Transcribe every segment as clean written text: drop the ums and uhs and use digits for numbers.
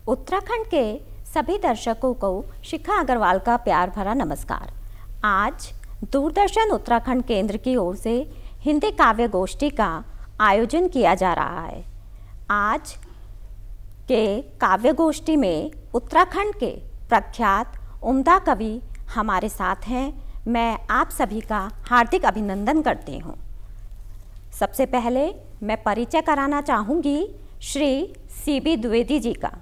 उत्तराखंड के सभी दर्शकों को शिखा अग्रवाल का प्यार भरा नमस्कार। आज दूरदर्शन उत्तराखंड केंद्र की ओर से हिंदी काव्य गोष्ठी का आयोजन किया जा रहा है। आज के काव्य गोष्ठी में उत्तराखंड के प्रख्यात उम्दा कवि हमारे साथ हैं। मैं आप सभी का हार्दिक अभिनंदन करती हूँ। सबसे पहले मैं परिचय कराना चाहूँगी श्री CB द्विवेदी जी का।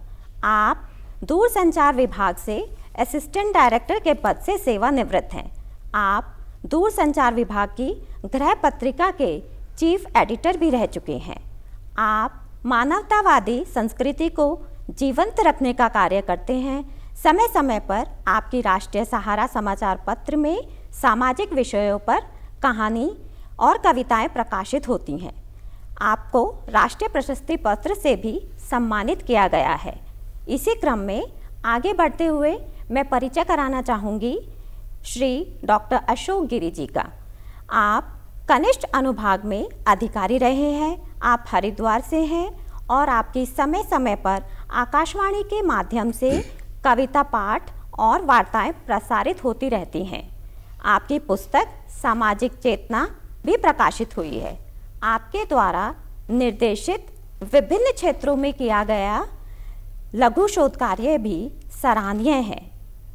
आप दूरसंचार विभाग से असिस्टेंट डायरेक्टर के पद से सेवानिवृत्त हैं। आप दूरसंचार विभाग की गृह पत्रिका के चीफ एडिटर भी रह चुके हैं। आप मानवतावादी संस्कृति को जीवंत रखने का कार्य करते हैं। समय समय पर आपकी राष्ट्रीय सहारा समाचार पत्र में सामाजिक विषयों पर कहानी और कविताएं प्रकाशित होती हैं। आपको राष्ट्रीय प्रशस्ति पत्र से भी सम्मानित किया गया है। इसी क्रम में आगे बढ़ते हुए मैं परिचय कराना चाहूँगी श्री डॉक्टर अशोक गिरी जी का। आप कनिष्ठ अनुभाग में अधिकारी रहे हैं। आप हरिद्वार से हैं और आपकी समय समय पर आकाशवाणी के माध्यम से कविता पाठ और वार्ताएं प्रसारित होती रहती हैं। आपकी पुस्तक सामाजिक चेतना भी प्रकाशित हुई है। आपके द्वारा निर्देशित विभिन्न क्षेत्रों में किया गया लघु शोध कार्य भी सराहनीय है।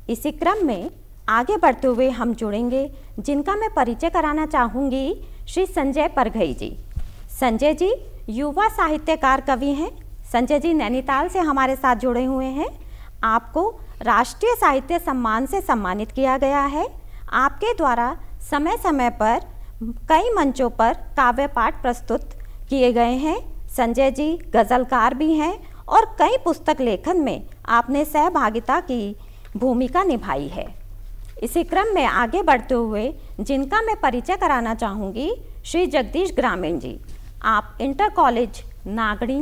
इसी क्रम में आगे बढ़ते हुए हम जुड़ेंगे, जिनका मैं परिचय कराना चाहूँगी श्री संजय परघई जी। संजय जी युवा साहित्यकार कवि हैं। संजय जी नैनीताल से हमारे साथ जुड़े हुए हैं। आपको राष्ट्रीय साहित्य सम्मान से सम्मानित किया गया है। आपके द्वारा समय समय पर कई मंचों पर काव्य पाठ प्रस्तुत किए गए हैं। संजय जी गज़लकार भी हैं और कई पुस्तक लेखन में आपने सहभागिता की भूमिका निभाई है। इसी क्रम में आगे बढ़ते हुए जिनका मैं परिचय कराना चाहूँगी श्री जगदीश ग्रामीण जी। आप इंटर कॉलेज नागड़ी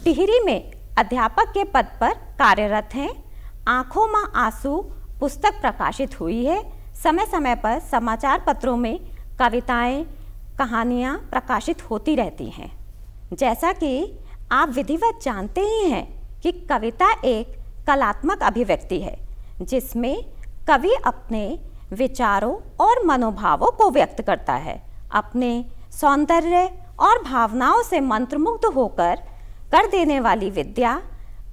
टिहरी में अध्यापक के पद पर कार्यरत हैं। आँखों में आंसू पुस्तक प्रकाशित हुई है। समय समय पर समाचार पत्रों में कविताएं कहानियाँ प्रकाशित होती रहती हैं। जैसा कि आप विधिवत जानते ही हैं कि कविता एक कलात्मक अभिव्यक्ति है, जिसमें कवि अपने विचारों और मनोभावों को व्यक्त करता है। अपने सौंदर्य और भावनाओं से मंत्रमुग्ध होकर कर देने वाली विद्या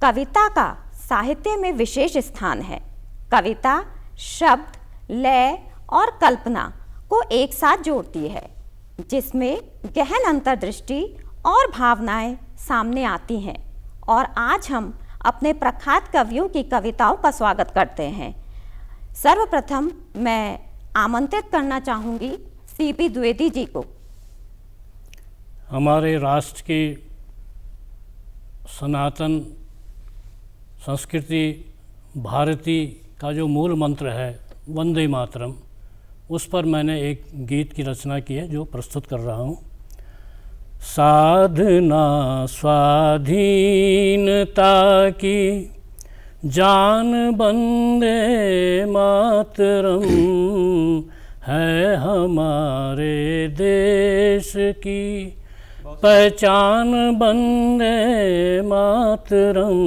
कविता का साहित्य में विशेष स्थान है। कविता शब्द, लय और कल्पना को एक साथ जोड़ती है, जिसमें गहन अंतर्दृष्टि और भावनाएं सामने आती हैं। और आज हम अपने प्रख्यात कवियों की कविताओं का स्वागत करते हैं। सर्वप्रथम मैं आमंत्रित करना चाहूँगी CB द्विवेदी जी को। हमारे राष्ट्र की सनातन संस्कृति भारती का जो मूल मंत्र है वंदे मातरम, उस पर मैंने एक गीत की रचना की है जो प्रस्तुत कर रहा हूँ। साधना स्वाधीनता की जान बंदे मातरम है हमारे देश की पहचान वंदे मातरम।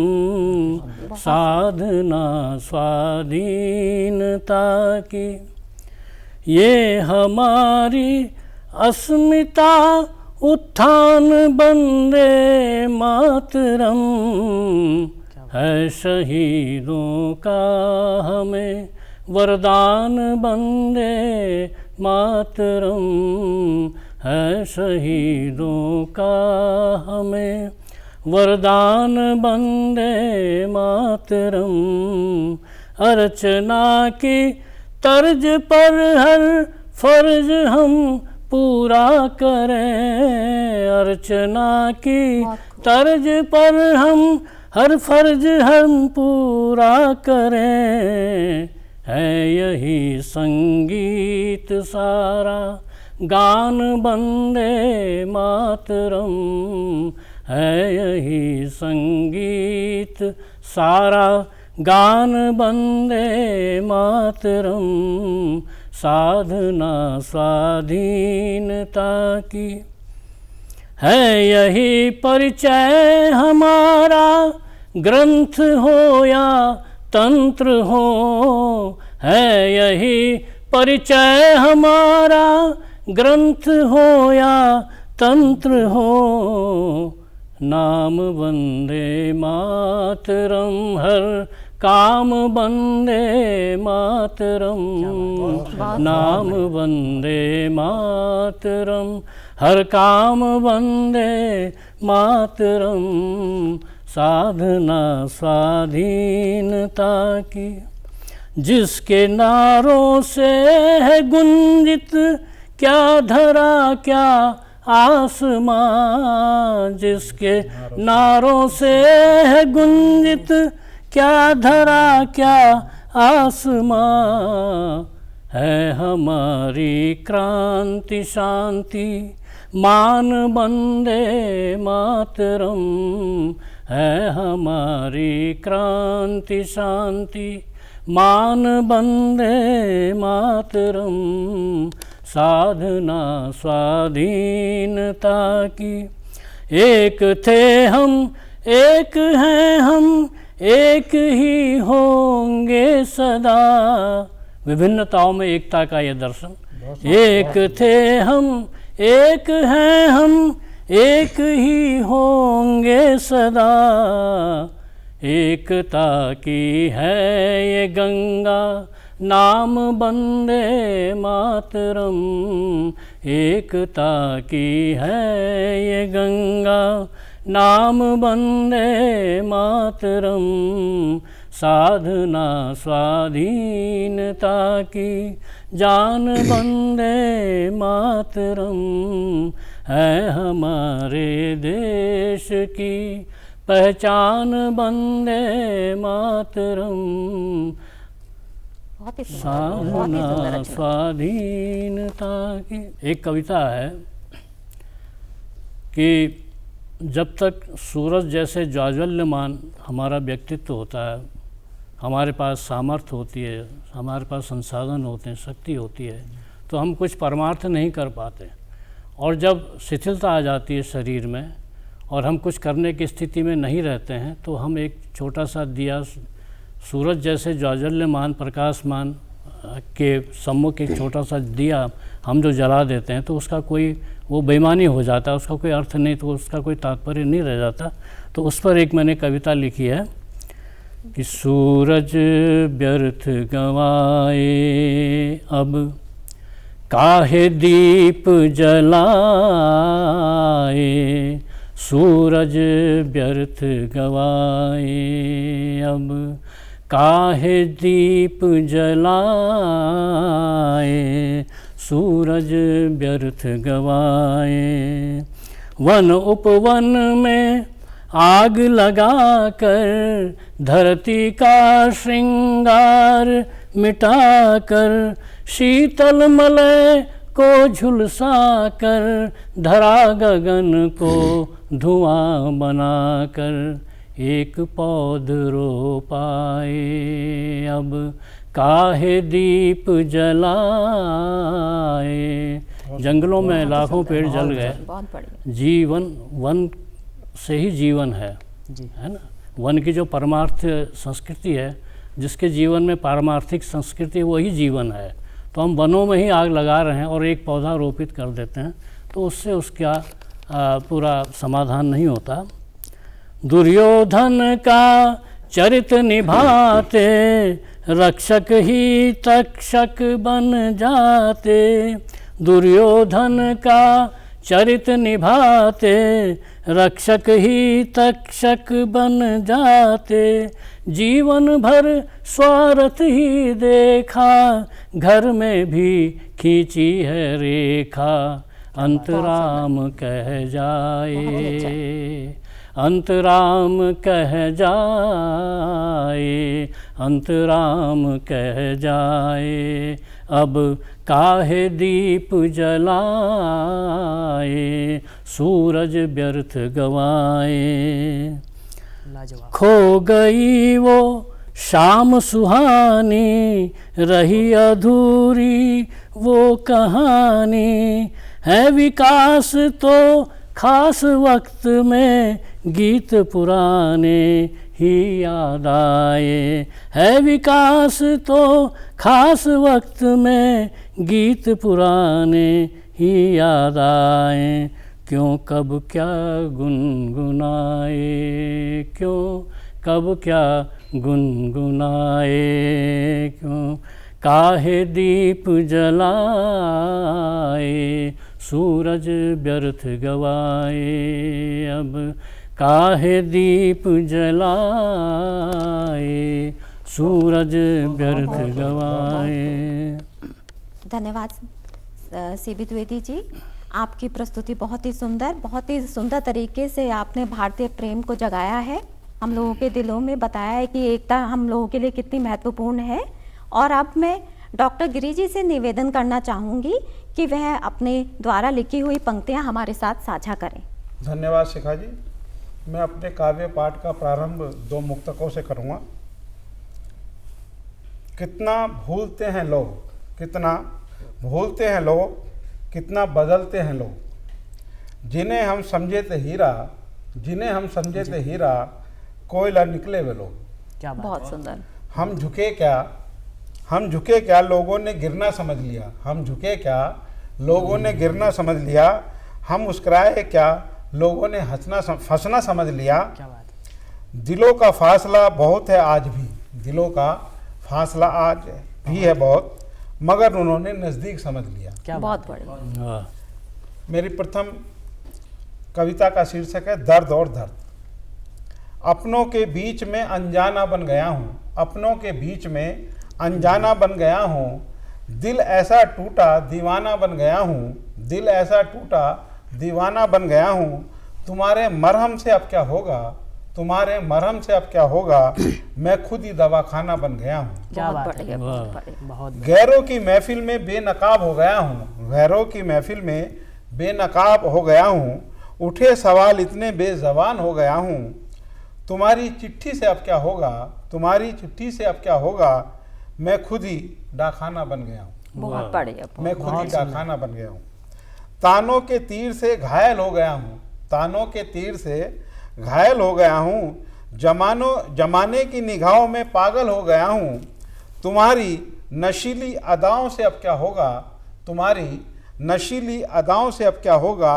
साधना स्वाधीनता की ये हमारी अस्मिता उत्थान वंदे मातरम है शहीदों का हमें वरदान वंदे मातरम है शहीदों का हमें वरदान वंदे मातरम। अर्चना की तर्ज पर हर फर्ज हम पूरा करें। अर्चना की तर्ज पर हम हर फर्ज हम पूरा करें। है यही संगीत सारा गान वंदे मातरम है यही संगीत सारा गान वंदे मातरम। साधना स्वाधीनता की है यही परिचय हमारा ग्रंथ हो या तंत्र हो, है यही परिचय हमारा। ग्रंथ हो या तंत्र हो, नाम वंदे मातरम, हर काम वंदे मातरम, नाम वंदे मातरम, हर काम वंदे मातरम। साधना स्वाधीनता की, जिसके नारों से है गुंजित, क्या धरा क्या आसमां। जिसके नारों से है गुंजित, क्या धरा क्या आसमां। है हमारी क्रांति शांति, मान वंदे मातरम। है हमारी क्रांति शांति, मान वंदे मातरम। साधना स्वाधीनता की, एक थे हम एक हैं हम, एक ही होंगे सदा। विभिन्नताओं में एकता का ये दर्शन। एक थे हम एक हैं हम, एक ही होंगे सदा। एकता की है ये गंगा, नाम वंदे मातरम। एकता की है ये गंगा, नाम वंदे मातरम। साधना स्वाधीनता की, जान वंदे मातरम। है हमारे देश की पहचान वंदे मातरम। साधना स्वाधीनता की। एक कविता है कि जब तक सूरज जैसे ज्वाज्वल्यमान हमारा व्यक्तित्व होता है, हमारे पास सामर्थ्य होती है, हमारे पास संसाधन होते हैं, शक्ति होती है, तो हम कुछ परमार्थ नहीं कर पाते। और जब शिथिलता आ जाती है शरीर में और हम कुछ करने की स्थिति में नहीं रहते हैं, तो हम एक छोटा सा दिया, सूरज जैसे ज्वाज्वल्यमान प्रकाशमान के सम्मुख एक छोटा सा दिया हम जो जला देते हैं, तो उसका कोई वो बेईमानी हो जाता है, उसका कोई अर्थ नहीं, तो उसका कोई तात्पर्य नहीं रह जाता। तो उस पर एक मैंने कविता लिखी है कि सूरज व्यर्थ गंवाए अब, काहे दीप जलाए। सूरज व्यर्थ गंवाए अब, काहे दीप जलाए। सूरज व्यर्थ गवाए। वन उपवन में आग लगाकर, धरती का श्रृंगार मिटाकर, शीतल मलय को झुलसाकर, धरा गगन को धुआं बनाकर, एक पौध रो पाए अब, काहे दीप जलाए। जंगलों में लाखों पेड़ जल गए। जीवन वन से ही जीवन है ना। वन की जो परमार्थ संस्कृति है, जिसके जीवन में पारमार्थिक संस्कृति, वही जीवन है। तो हम वनों में ही आग लगा रहे हैं और एक पौधा रोपित कर देते हैं, तो उससे उसका पूरा समाधान नहीं होता। दुर्योधन का चरित निभाते, रक्षक ही तक्षक बन जाते। दुर्योधन का चरित निभाते, रक्षक ही तक्षक बन जाते। जीवन भर स्वार्थ ही देखा, घर में भी खींची है रेखा। अंतराम कह जाए, अंतराम कह जाए, अंतराम कह जाए। अब काहे दीप जलाए, सूरज व्यर्थ गवाए। खो गई वो शाम सुहानी, रही अधूरी वो कहानी। है विकास तो खास वक्त में, गीत पुराने ही याद आए। है विकास तो खास वक्त में गीत पुराने ही याद आए। क्यों कब क्या गुनगुनाए, क्यों कब क्या गुनगुनाए, क्यों काहे दीप जलाए, सूरज व्यर्थ गवाए। अब काहे दीप जलाए, सूरज व्यर्थ गवाए। धन्यवाद सीबी द्विवेदी जी, आपकी प्रस्तुति बहुत ही सुंदर तरीके से आपने भारतीय प्रेम को जगाया है, हम लोगों के दिलों में बताया है कि एकता हम लोगों के लिए कितनी महत्वपूर्ण है। और अब मैं डॉक्टर गिरी जी से निवेदन करना चाहूँगी कि वह अपने द्वारा लिखी हुई पंक्तियाँ हमारे साथ साझा करें। धन्यवाद शिखा जी। मैं अपने काव्य पाठ का प्रारंभ 2 मुक्तकों से करूँगा। कितना भूलते हैं लोग, कितना भूलते हैं लोग, कितना बदलते हैं लोग, जिन्हें हम समझे थे हीरा, जिन्हें हम समझे थे हीरा, कोयला निकले वे लोग। क्या बात बहुत सुंदर। हम झुके क्या लोगों ने गिरना समझ लिया, हम झुके क्या लोगों ने गिरना समझ लिया, हम मुस्कुराए क्या लोगों ने फंसना समझ लिया। क्या बात है। दिलों का फासला बहुत है आज भी, दिलों का फासला आज भी है बहुत, मगर उन्होंने नज़दीक समझ लिया। क्या बहुत बात है। बढ़िया। मेरी प्रथम कविता का शीर्षक है दर्द और दर्द। अपनों के बीच में अनजाना बन गया हूँ, अपनों के बीच में अनजाना बन गया हूँ, दिल ऐसा टूटा दीवाना बन गया हूँ, दिल ऐसा टूटा दीवाना बन गया हूँ। तुम्हारे मरहम से अब क्या होगा, तुम्हारे मरहम से अब क्या होगा, मैं खुद ही दवाखाना बन गया हूँ। क्या बहुत बात है। बढ़िया, बहुत बढ़िया। बहुत गैरों की महफिल में बेनकाब हो गया हूँ, गैरों की महफिल में बेनकाब हो गया हूँ, उठे सवाल इतने बेज़बान हो गया हूँ। तुम्हारी चिट्ठी से अब क्या होगा, तुम्हारी चिट्ठी से अब क्या होगा, मैं खुद ही डाखाना बन गया हूँ, बहुत बढ़िया। मैं खुद ही डाखाना बन गया हूँ। तानों के तीर से घायल हो गया हूँ, तानों के तीर से घायल हो गया हूँ, जमाने की निगाहों में पागल हो गया हूँ। तुम्हारी नशीली अदाओं से अब क्या होगा, तुम्हारी नशीली अदाओं से अब क्या होगा,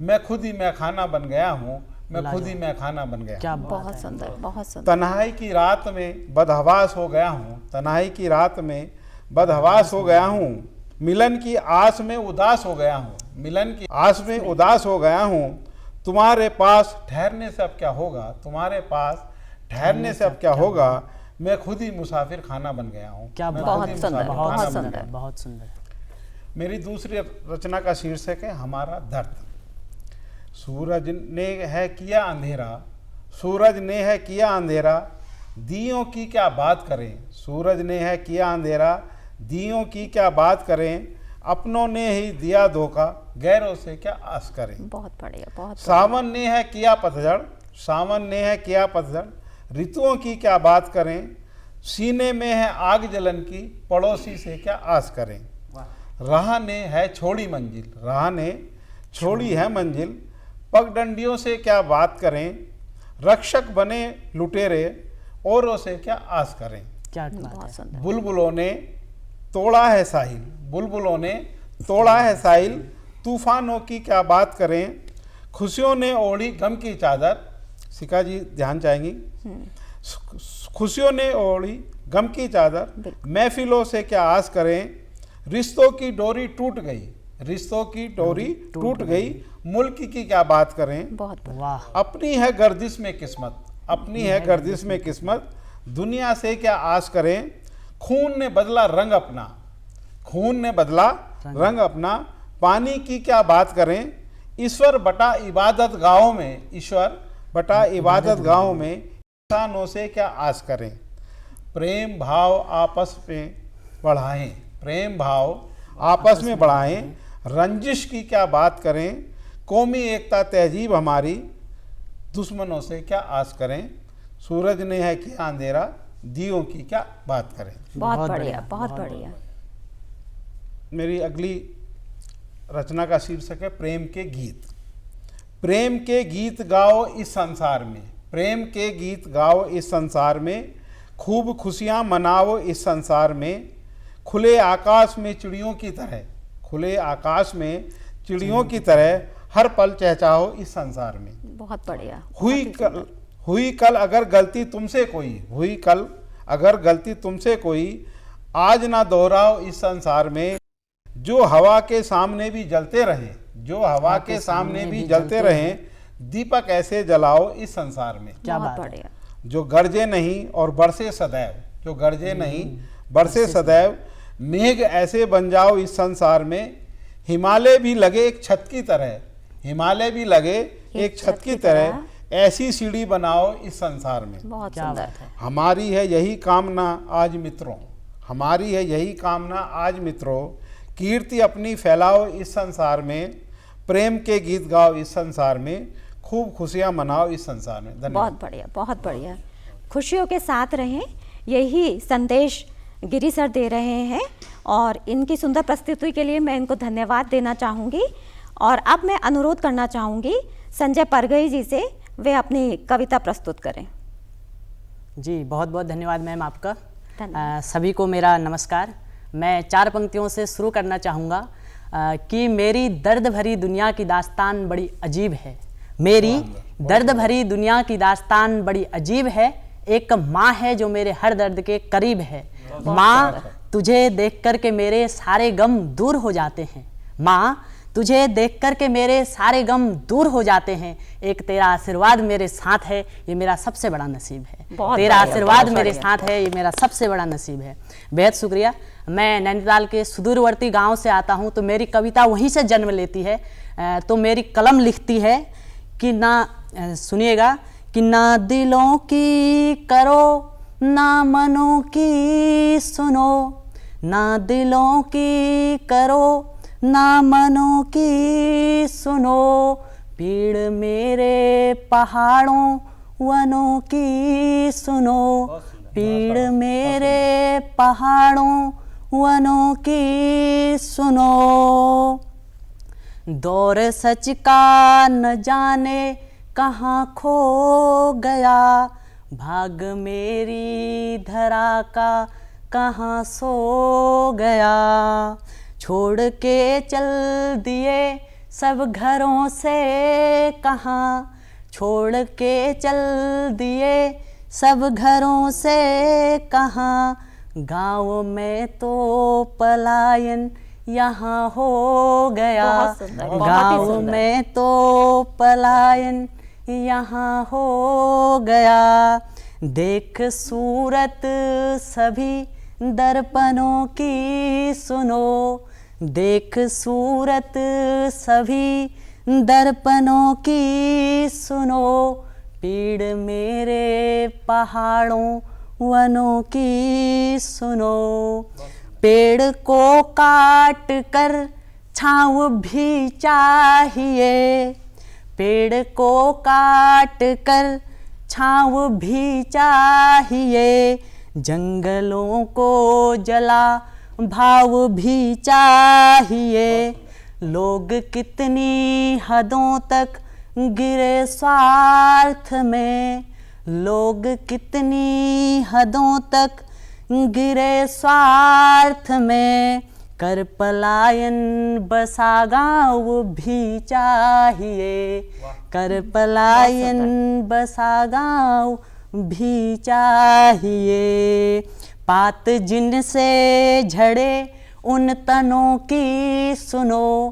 मैं खुद ही मैखाना बन गया हूँ, मैं खुद ही मैखाना बन गया। क्या बात बहुत है। सुंदर, बहुत सुंदर। तन्हाई की रात में बदहवास हो गया हूँ, तन्हाई की रात में बदहवास हो गया हूँ, मिलन की आस में उदास हो गया हूँ, मिलन की आस में उदास हो गया हूँ। तुम्हारे पास ठहरने से अब क्या होगा, तुम्हारे पास ठहरने से अब क्या होगा, मैं खुद ही मुसाफिर खाना बन गया हूँ। क्या मैं बात खुद ही बहुत सुंदर, मुसाफिर बहुत खाना बन सुंदर। गया हूँ। बहुत सुंदर। मेरी दूसरी रचना का शीर्षक है हमारा दर्द। सूरज ने है किया अंधेरा, सूरज ने है किया अंधेरा, दियों की क्या बात करें, सूरज ने है किया अंधेरा, दियों की क्या बात करें, अपनों ने ही दिया धोखा, गैरों से क्या आस करें। बहुत बढ़िया, बहुत सावन ने है किया पतझड़, सावन ने है किया पतझड़, ऋतुओं की क्या बात करें, सीने में है आग जलन की, पड़ोसी से क्या आस करें। राह ने है छोड़ी मंजिल, राह ने छोड़ी है मंजिल, पगडंडियों से क्या बात करें, रक्षक बने लुटेरे, औरों से क्या आस करें। क्या बात बहुत है। सुंदर। बुलबुलों ने तोड़ा है साहिल, बुलबुलों ने तोड़ा है साहिल, तूफानों की क्या बात करें, खुशियों ने ओढ़ी गम की चादर। शिखा जी ध्यान चाहेंगी। खुशियों ने ओढ़ी गम की चादर, महफिलों से क्या आस करें, रिश्तों की डोरी टूट गई, रिश्तों की डोरी टूट गई, मुल्क की क्या बात करें। बहुत बढ़िया। वाह। अपनी है गर्दिश में किस्मत, अपनी है गर्दिश में किस्मत, दुनिया से क्या आस करें। खून ने बदला रंग अपना, खून ने बदला रंग अपना, पानी की क्या बात करें। ईश्वर बटा इबादत गाहों में, ईश्वर बटा इबादत गाहों में, इंसानों से क्या आस करें। प्रेम भाव आपस में बढ़ाएं, प्रेम भाव आपस में बढ़ाएं, रंजिश की क्या बात करें। कौमी एकता तहजीब हमारी, दुश्मनों से क्या आस करें। सूरज ने है किया अंधेरा, दियों की क्या बात करें। बहुत बढ़िया, बहुत बढ़िया। मेरी अगली रचना का शीर्षक है प्रेम के गीत। प्रेम के गीत गाओ इस संसार में, प्रेम के गीत गाओ इस संसार में, खूब खुशियाँ मनाओ इस संसार में, खुले आकाश में चिड़ियों की तरह, खुले आकाश में चिड़ियों की तरह हर पल चहचहाओ इस संसार में। बहुत बढ़िया। हुई कल अगर गलती तुमसे कोई, हुई कल अगर गलती तुमसे कोई, आज ना दोहराओ इस संसार में, जो हवा के सामने भी जलते रहे, जो हवा के सामने भी जलते रहें, दीपक ऐसे जलाओ इस संसार में। क्या बहुत बात है। बढ़िया। जो गरजे नहीं और बरसे सदैव, जो गरजे नहीं बरसे सदैव, मेघ ऐसे बन जाओ इस संसार में, हिमालय भी लगे एक छत की तरह, हिमालय भी लगे एक छत की तरह, ऐसी सीढ़ी बनाओ इस संसार में। बहुत क्या सुंदर। बात है। हमारी है यही कामना आज मित्रों, हमारी है यही कामना आज मित्रों, कीर्ति अपनी फैलाओ इस संसार में, प्रेम के गीत गाओ इस संसार में, खूब खुशियाँ मनाओ इस संसार में। धन्यवाद। बहुत बढ़िया, बहुत बढ़िया। खुशियों के साथ रहें, यही संदेश गिरी सर दे रहे हैं और इनकी सुंदर प्रस्तुति के लिए मैं इनको धन्यवाद देना चाहूँगी। और अब मैं अनुरोध करना चाहूँगी संजय परगई जी से, वे अपनी कविता प्रस्तुत करें। जी बहुत बहुत धन्यवाद मैम आपका। धन्यवाद। सभी को मेरा नमस्कार। मैं 4 पंक्तियों से शुरू करना चाहूँगा कि मेरी दर्द भरी दुनिया की दास्तान बड़ी अजीब है, मेरी दर्द भरी दुनिया की दास्तान बड़ी अजीब है, एक माँ है जो मेरे हर दर्द के करीब है। माँ तुझे देख कर के मेरे सारे गम दूर हो जाते हैं, माँ तुझे देख कर के मेरे सारे गम दूर हो जाते हैं, एक तेरा आशीर्वाद मेरे साथ है, ये मेरा सबसे बड़ा नसीब है। बहुत तेरा बढ़िया, आशीर्वाद बहुत मेरे बढ़िया। साथ है, ये मेरा सबसे बड़ा नसीब है। बेहद शुक्रिया। मैं नैनीताल के सुदूरवर्ती गांव से आता हूं, तो मेरी कविता वहीं से जन्म लेती है। तो मेरी कलम लिखती है कि ना, सुनिएगा, कि ना दिलों की करो ना मनों की सुनो, ना दिलों की करो ना मनों की सुनो, पीड़ मेरे पहाड़ों वनों की सुनो, पीड़ मेरे पहाड़ों वनों की सुनो, दौर सच का न जाने कहाँ खो गया, भाग मेरी धरा का कहाँ सो गया, छोड़ के चल दिए सब घरों से कहाँ, छोड़ के चल दिए सब घरों से कहाँ, गाँव में तो पलायन यहाँ हो गया, बहुत सुंदर, बहुत ही गाँव सुंदर। में तो पलायन यहाँ हो गया, देख सूरत सभी दर्पणों की सुनो, देख सूरत सभी दर्पणों की सुनो, पीड़ मेरे पहाड़ों वनों की सुनो, पेड़ को काट कर छाँव भी चाहिए, पेड़ को काट कर छाँव भी चाहिए, जंगलों को जला भाव भी चाहिए, लोग कितनी हदों तक गिरे स्वार्थ में, लोग कितनी हदों तक गिरे स्वार्थ में, कर पलायन बसा गाँव भी चाहिए, कर पलायन बसा गाँव भी चाहिए, पात जिनसे झड़े उन तनों की सुनो,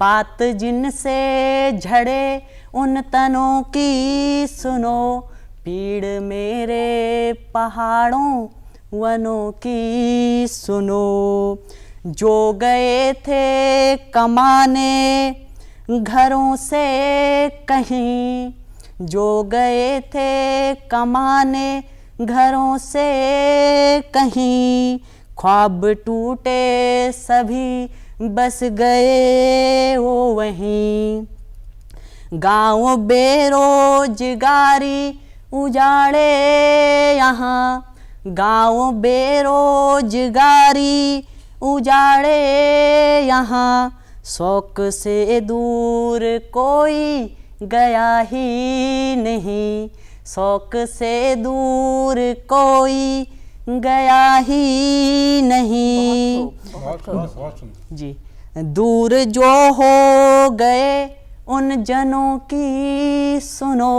पात जिनसे झड़े उन तनों की सुनो, पीड़ मेरे पहाड़ों वनों की सुनो, जो गए थे कमाने घरों से कहीं, जो गए थे कमाने घरों से कहीं, ख्वाब टूटे सभी बस गए वो वहीं, गाँव बेरोजगारी उजाड़े यहाँ, गाँव बेरोजगारी उजाड़े यहाँ, शौक से दूर कोई गया ही नहीं, शौक से दूर कोई गया ही नहीं। बहुत सुंदर। जी, दूर जो हो गए उन जनों की सुनो,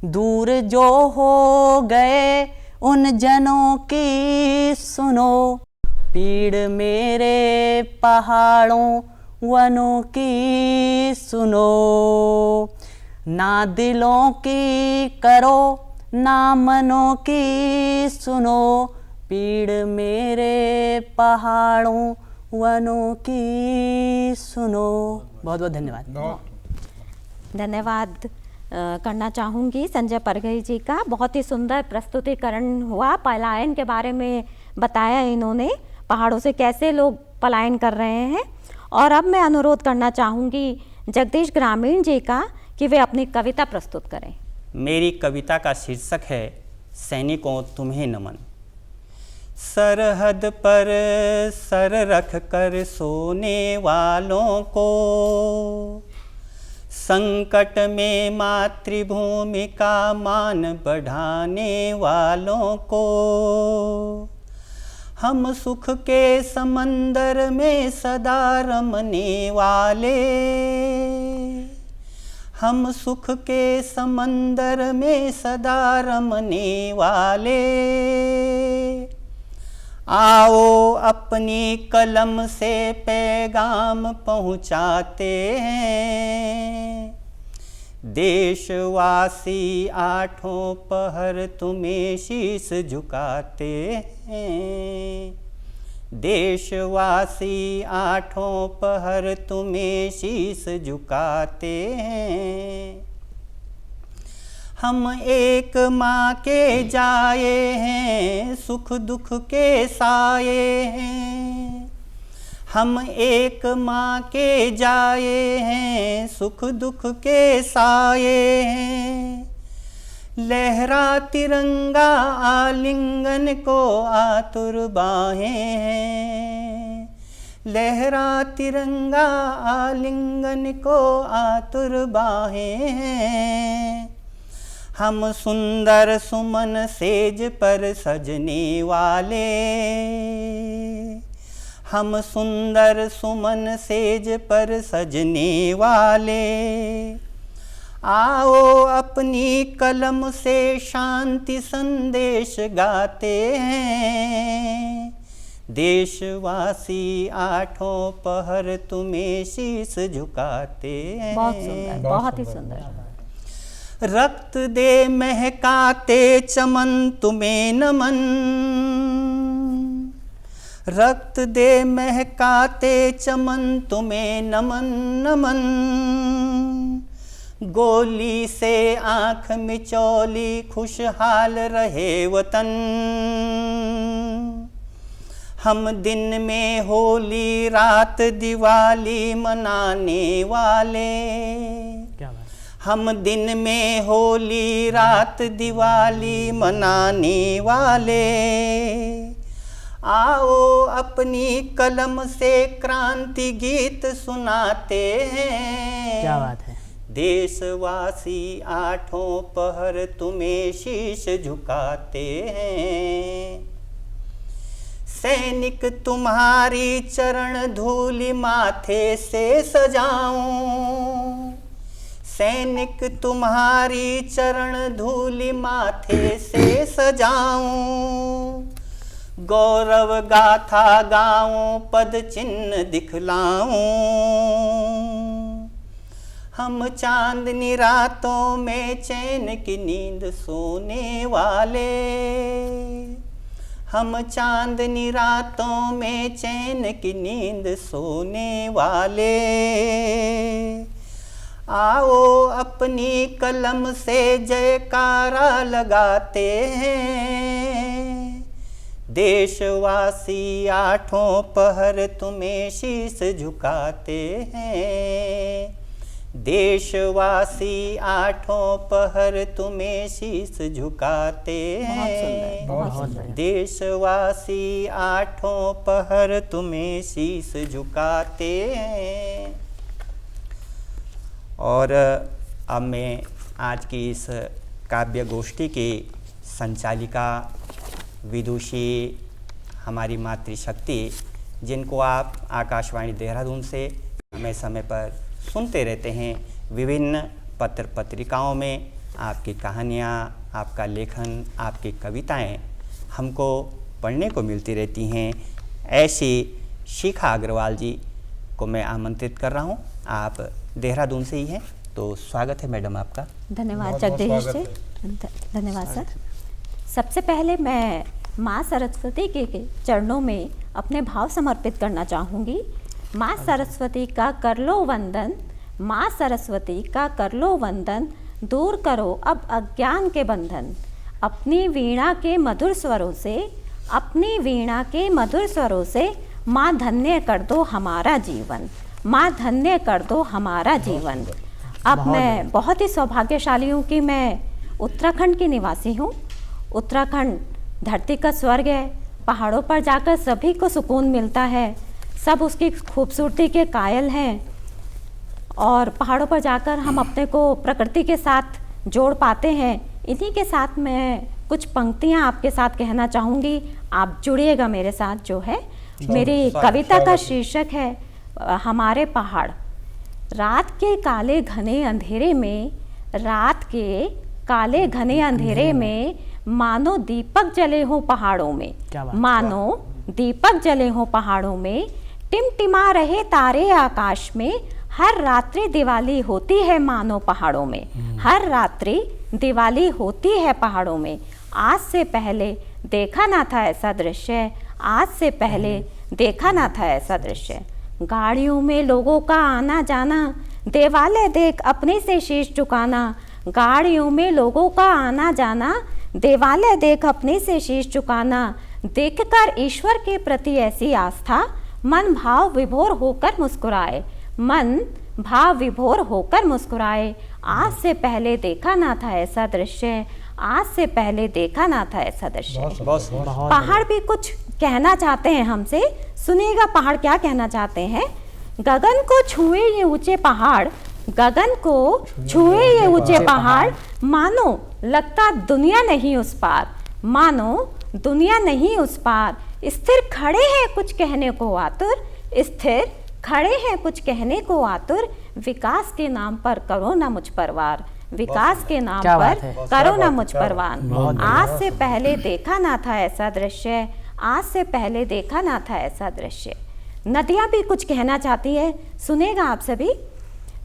दूर जो हो गए उन जनों की सुनो, पीड़ मेरे पहाड़ों वनों की सुनो, ना दिलों की करो ना मनों की सुनो, पीड़ मेरे पहाड़ों वनों की सुनो। बहुत बहुत धन्यवाद। धन्यवाद करना चाहूँगी संजय परघई जी का। बहुत ही सुंदर प्रस्तुतिकरण हुआ, पलायन के बारे में बताया इन्होंने, पहाड़ों से कैसे लोग पलायन कर रहे हैं। और अब मैं अनुरोध करना चाहूँगी जगदीश ग्रामीण जी का कि वे अपनी कविता प्रस्तुत करें। मेरी कविता का शीर्षक है सैनिकों तुम्हें नमन। सरहद पर सर रख कर सोने वालों को, संकट में मातृभूमि का मान बढ़ाने वालों को, हम सुख के समंदर में सदा रमने वाले, हम सुख के समंदर में सदा रमने वाले, आओ अपनी कलम से पैगाम पहुँचाते हैं, देशवासी आठों पहर तुम्हें शीश झुकाते हैं, देशवासी आठों पहर तुम्हें शीश झुकाते हैं। हम एक माँ के जाए हैं, सुख दुख के साए हैं, हम एक माँ के जाए हैं, सुख दुख के साए हैं, लहरा तिरंगा आलिंगन को आतुर बाहें हैं, लहरा तिरंगा आलिंगन को आतुर बाहें हैं, हम सुंदर सुमन सेज पर सजने वाले, हम सुंदर सुमन सेज पर सजने वाले, आओ अपनी कलम से शांति संदेश गाते हैं, देशवासी आठों पहर तुम्हें शीश झुकाते हैं। बहुत सुंदर, बहुत ही सुंदर। रक्त दे महकाते चमन तुम्हें नमन, रक्त दे महकाते चमन तुम्हें नमन नमन, गोली से आँख मिचौली खुशहाल रहे वतन, हम दिन में होली रात दिवाली मनाने वाले, हम दिन में होली रात दिवाली मनाने वाले, आओ अपनी कलम से क्रांति गीत सुनाते हैं। क्या बात है। देशवासी आठों पहर तुम्हें शीश झुकाते हैं, सैनिक तुम्हारी चरण धूलि माथे से सजाऊं, सैनिक तुम्हारी चरण धूलि माथे से सजाऊं, गौरव गाथा गाऊं पद चिन्ह दिखलाऊं, हम चांदनी रातों में चैन की नींद सोने वाले, हम चांदनी रातों में चैन की नींद सोने वाले, आओ अपनी कलम से जयकारा लगाते हैं, देशवासी आठों पहर तुम्हें शीश झुकाते हैं, देशवासी आठों पहर तुम्हें शीश झुकाते हैं, देशवासी आठों पहर तुम्हें शीश झुकाते हैं। और अब मैं आज की इस काव्य गोष्ठी के संचालिका, विदुषी, हमारी मातृशक्ति, जिनको आप आकाशवाणी देहरादून से समय समय पर सुनते रहते हैं। विभिन्न पत्र पत्रिकाओं में आपकी कहानियाँ, आपका लेखन, आपकी कविताएं हमको पढ़ने को मिलती रहती हैं। ऐसी शिखा अग्रवाल जी को मैं आमंत्रित कर रहा हूं। आप देहरादून से ही हैं, तो स्वागत है मैडम आपका। धन्यवाद बहुत-बहुत जगदीश स्वागत जी, धन्यवाद सर। सबसे पहले मैं माँ सरस्वती के चरणों में अपने भाव समर्पित करना चाहूँगी। माँ सरस्वती का कर लो वंदन, माँ सरस्वती का कर लो वंदन, दूर करो अब अज्ञान के बंधन। अपनी वीणा के मधुर स्वरों से, अपनी वीणा के मधुर स्वरों से माँ धन्य कर दो हमारा जीवन, माँ धन्य कर दो हमारा जीवन। अब मैं बहुत ही सौभाग्यशाली हूँ कि मैं उत्तराखंड की निवासी हूँ। उत्तराखंड धरती का स्वर्ग है। पहाड़ों पर जाकर सभी को सुकून मिलता है, सब उसकी खूबसूरती के कायल हैं और पहाड़ों पर जाकर हम अपने को प्रकृति के साथ जोड़ पाते हैं। इन्हीं के साथ मैं कुछ पंक्तियाँ आपके साथ कहना चाहूँगी, आप जुड़िएगा मेरे साथ। जो है मेरी कविता का शीर्षक है हमारे पहाड़। रात के काले घने अंधेरे में, रात के काले घने अंधेरे में मानो दीपक जले हो पहाड़ों में, मानो दीपक जले हो पहाड़ों में। टिमटिमा रहे तारे आकाश में, हर रात्रि दिवाली होती है मानो पहाड़ों में, हर रात्रि दिवाली होती है पहाड़ों में। आज से पहले देखा ना था ऐसा दृश्य, आज से पहले देखा ना था ऐसा दृश्य। गाड़ियों में लोगों का आना जाना, देवालय देख अपने से शीश झुकाना। गाड़ियों में लोगों का आना जाना, देवालय देख अपने से शीश झुकाना। देखकर ईश्वर के प्रति ऐसी आस्था, मन भाव विभोर होकर मुस्कुराए, मन भाव विभोर होकर मुस्कुराए। आज से पहले देखा ना था ऐसा दृश्य, आज से पहले देखा ना था ऐसा दृश्य। पहाड़ भी कुछ कहना चाहते हैं हमसे, सुनिएगा पहाड़ क्या कहना चाहते हैं। गगन को छुए ये ऊंचे पहाड़, गगन को छुए ये ऊंचे पहाड़, मानो लगता दुनिया नहीं उस पार, मानो दुनिया नहीं उस पार। स्थिर खड़े हैं कुछ कहने को आतुर, स्थिर खड़े हैं कुछ कहने को आतुर। विकास के नाम पर करो ना मुझ पर वार, विकास के नाम पर करो ना मुझ पर वार। आज से पहले देखा ना था ऐसा दृश्य, आज से पहले देखा ना था ऐसा दृश्य। नदियाँ भी कुछ कहना चाहती है, सुनेगा आप सभी।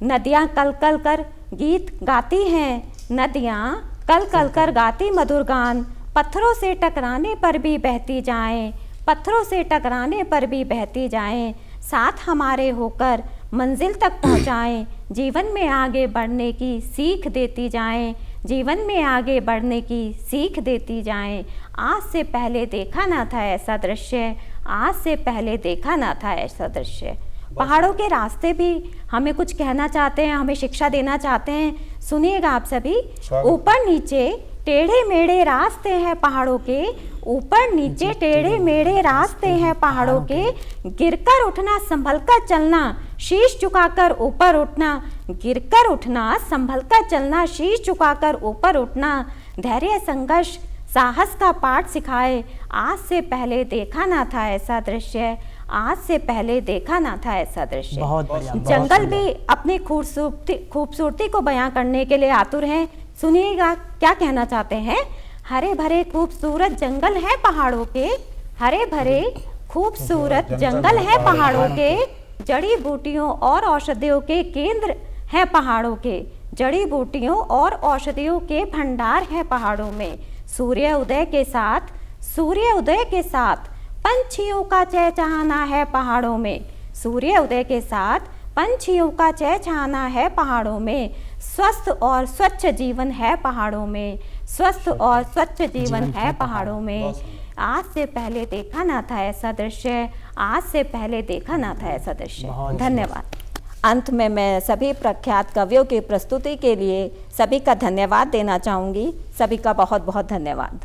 नदियाँ कल कल कर गीत गाती हैं, नदियाँ कल कल कर गाती मधुर गान। पत्थरों से टकराने पर भी बहती जाएं, पत्थरों से टकराने पर भी बहती जाएं। साथ हमारे होकर मंजिल तक पहुँचाएं, जीवन में आगे बढ़ने की सीख देती जाएं, जीवन में आगे बढ़ने की सीख देती जाएं। आज से पहले देखा ना था ऐसा दृश्य, आज से पहले देखा ना था ऐसा दृश्य। पहाड़ों के रास्ते भी हमें कुछ कहना चाहते हैं, हमें शिक्षा देना चाहते हैं, सुनिएगा आप सभी। ऊपर नीचे टेढ़े मेढ़े रास्ते हैं पहाड़ों के, ऊपर नीचे टेढ़े मेढ़े रास्ते हैं पहाड़ों के। गिरकर उठना संभलकर चलना, शीश झुकाकर ऊपर उठना। गिरकर उठना संभलकर चलना, शीश झुकाकर ऊपर उठना। धैर्य संघर्ष साहस का पाठ सिखाए, आज से पहले देखा ना था ऐसा दृश्य, आज से पहले देखा ना था ऐसा दृश्य। बहुत बढ़िया। जंगल भी अपनी खूबसूरती को बयां करने के लिए आतुर हैं, सुनिएगा क्या कहना चाहते हैं। हरे भरे खूबसूरत जंगल है पहाड़ों के, हरे भरे खूबसूरत जंगल है पहाड़ों के। जड़ी बूटियों और औषधियों के केंद्र है पहाड़ों के, जड़ी बूटियों और औषधियों के भंडार है पहाड़ों में। सूर्य उदय के साथ, सूर्य उदय के साथ पंछियों का चहचहाना है पहाड़ों में। सूर्य उदय के साथ पंछियों का चहचहाना है पहाड़ों में। स्वस्थ और स्वच्छ जीवन है पहाड़ों में, स्वस्थ और स्वच्छ जीवन है पहाड़ों में। आज से पहले देखा ना था ऐसा दृश्य, आज से पहले देखा ना था ऐसा दृश्य। धन्यवाद। अंत में मैं सभी प्रख्यात कवियों की प्रस्तुति के लिए सभी का धन्यवाद देना चाहूँगी। सभी का बहुत बहुत धन्यवाद।